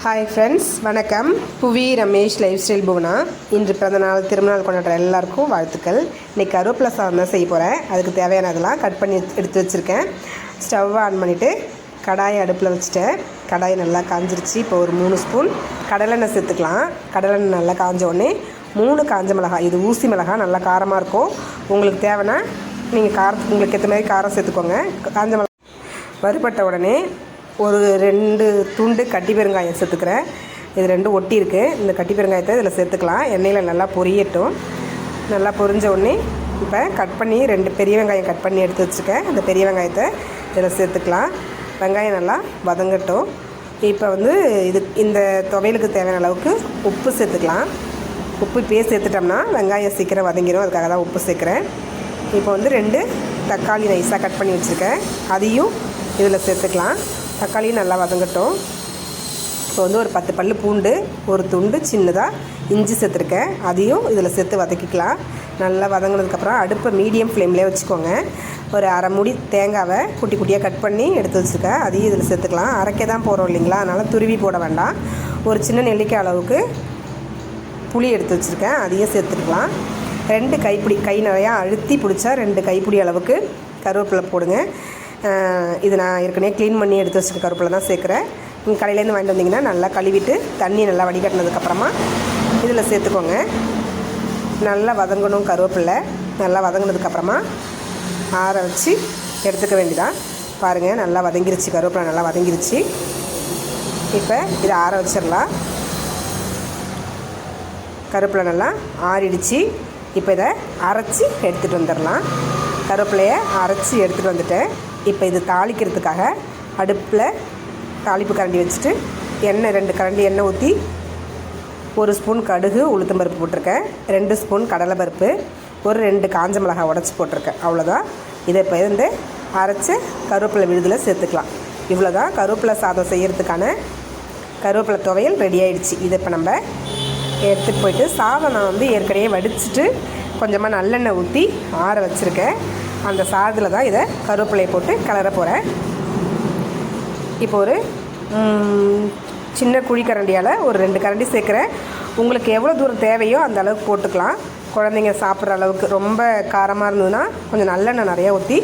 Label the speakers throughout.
Speaker 1: Hi friends, வணக்கம். புவி Ramesh life style Bhuvana. இன்று பிறந்தநாள் திருமணநாள் கொண்டாடுற எல்லாருக்கும் வாழ்த்துக்கள். இன்றைக்கி கருவேப்பிலை சாதம் தான் செய்ய போகிறேன். அதுக்கு தேவையானதெல்லாம் கட் பண்ணி எடுத்து வச்சுருக்கேன். ஸ்டவ் ஆன் பண்ணிவிட்டு கடாயை அடுப்பில் வச்சுட்டேன். கடாய் நல்லா காஞ்சிருச்சு. இப்போ ஒரு 3 ஸ்பூன் கடலெண்ணெய் சேர்த்துக்கலாம். கடலெண்ணெய் நல்லா காஞ்ச உடனே 3 காஞ்ச மிளகாய், இது ஊசி மிளகாய், நல்லா காரமாக இருக்கும். உங்களுக்கு தேவைன்னா நீங்கள் உங்களுக்கு ஏற்ற மாதிரி காரம் சேர்த்துக்கோங்க. காஞ்ச மிளகாய் வறுபட்ட உடனே ஒரு 2 துண்டு கட்டி பெருங்காயம் சேர்த்துக்கிறேன். இது 2 ஒட்டி இருக்குது. இந்த கட்டி பெருங்காயத்தை இதில் சேர்த்துக்கலாம். எண்ணெயில் நல்லா பொரியட்டும். நல்லா பொரிஞ்ச உடனே இப்போ கட் பண்ணி 2 பெரிய வெங்காயம் கட் பண்ணி எடுத்து வச்சுருக்கேன். அந்த பெரிய வெங்காயத்தை இதில் சேர்த்துக்கலாம். வெங்காயம் நல்லா வதங்கட்டும். இப்போ இந்த துவையலுக்கு தேவையான அளவுக்கு உப்பு சேர்த்துக்கலாம். உப்பு இப்போயே சேர்த்துட்டோம்னா வெங்காயம் சீக்கிரம் வதங்கிடும். அதுக்காக தான் உப்பு சேர்க்குறேன். இப்போ 2 தக்காளி நைஸாக கட் பண்ணி வச்சுருக்கேன். அதையும் இதில் சேர்த்துக்கலாம். தக்காளியும் நல்லா வதங்கட்டும். இப்போ ஒரு 10 பல் பூண்டு, ஒரு துண்டு சின்னதாக இஞ்சி சேர்த்துருக்கேன். அதையும் இதில் சேர்த்து வதக்கிக்கலாம். நல்லா வதங்கினதுக்கப்புறம் அடுப்பை மீடியம் ஃப்ளேம்லேயே வச்சுக்கோங்க. ஒரு அரை மூடி தேங்காவை குட்டி குட்டியாக கட் பண்ணி எடுத்து வச்சுருக்கேன். அதையும் இதில் சேர்த்துக்கலாம். அரைக்க தான் போகிறோம் இல்லைங்களா, அதனால் துருவி போட வேண்டாம். ஒரு சின்ன நெல்லிக்காய் அளவுக்கு புளி எடுத்து வச்சுருக்கேன். அதையும் சேர்த்துக்கலாம். 2 கைப்பிடி, கை நிறையா அழுத்தி பிடிச்சா 2 கைப்பிடி அளவுக்கு கருவேப்பிலை போடுங்க. இது நான் ஏற்கனவே க்ளீன் பண்ணி எடுத்து வச்சுருக்க கருவேப்பிலை தான் சேர்க்குறேன். நீங்கள் கடையிலேருந்து வாங்கிட்டு வந்தீங்கன்னா நல்லா கழுவிட்டு தண்ணி நல்லா வடிகட்டினதுக்கப்புறமா இதில் சேர்த்துக்கோங்க. நல்லா வதங்கணும். கருவேப்பிலை நல்லா வதங்கினதுக்கப்புறமா ஆற வச்சு எடுத்துக்க வேண்டியதான். பாருங்கள், நல்லா வதங்கிருச்சு. கருவேப்பிலை நல்லா வதங்கிருச்சு. இப்போ இதை ஆற வச்சிடலாம். கருவேப்பிலை நல்லா ஆறிடுச்சு. இப்போ இதை அரைச்சி எடுத்துகிட்டு வந்துடலாம். கருவேப்பிலையை அரைச்சி எடுத்துகிட்டு வந்துட்டேன். இப்போ இது தாளிக்கிறதுக்காக அடுப்பில் தாளிப்பு கரண்டி வச்சுட்டு எண்ணெய் 2 கரண்டி எண்ணெய் ஊற்றி 1 ஸ்பூன் கடுகு உளுத்தம்பருப்பு போட்டிருக்கேன். 2 ஸ்பூன் கடலைப்பருப்பு, ஒரு 2 காஞ்ச மிளகாய் உடச்சி போட்டிருக்கேன். அவ்வளோதான். இதை இப்போ அரைச்ச கருவேப்பிலை விழுதில் சேர்த்துக்கலாம். இவ்வளோ தான் கருவேப்பிலை சாதம் செய்கிறதுக்கான கருவேப்பிலை துவையல் ரெடி ஆகிடுச்சு. இதை இப்போ நம்ம எடுத்துகிட்டு போயிட்டு சாதம் நான் ஏற்கனவே வடிச்சிட்டு கொஞ்சமாக நல்லெண்ணெய் ஊற்றி ஆற வச்சுருக்கேன். அந்த சாதத்தில் தான் இதை கருவேப்பிலையை போட்டு கிளற போகிறேன். இப்போ ஒரு சின்ன குழிக்கரண்டியால் ஒரு 2 கரண்டி சேர்க்குறேன். உங்களுக்கு எவ்வளோ தூரம் தேவையோ அந்த அளவுக்கு போட்டுக்கலாம். குழந்தைங்க சாப்பிட்ற அளவுக்கு. ரொம்ப காரமாக இருந்ததுன்னா கொஞ்சம் நல்லெண்ணெய் நிறையா ஊற்றி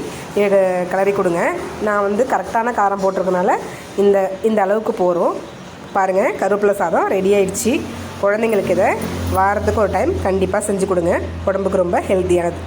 Speaker 1: கிளறி கொடுங்க. நான் கரெக்டான காரம் போட்டிருக்கனால இந்த அளவுக்கு போகிறோம். பாருங்கள், கருவேப்பிலை சாதம் ரெடி ஆகிடுச்சு. குழந்தைங்களுக்கு இதை வாரத்துக்கு ஒரு டைம் கண்டிப்பாக செஞ்சு கொடுங்க. உடம்புக்கு ரொம்ப ஹெல்த்தியானது.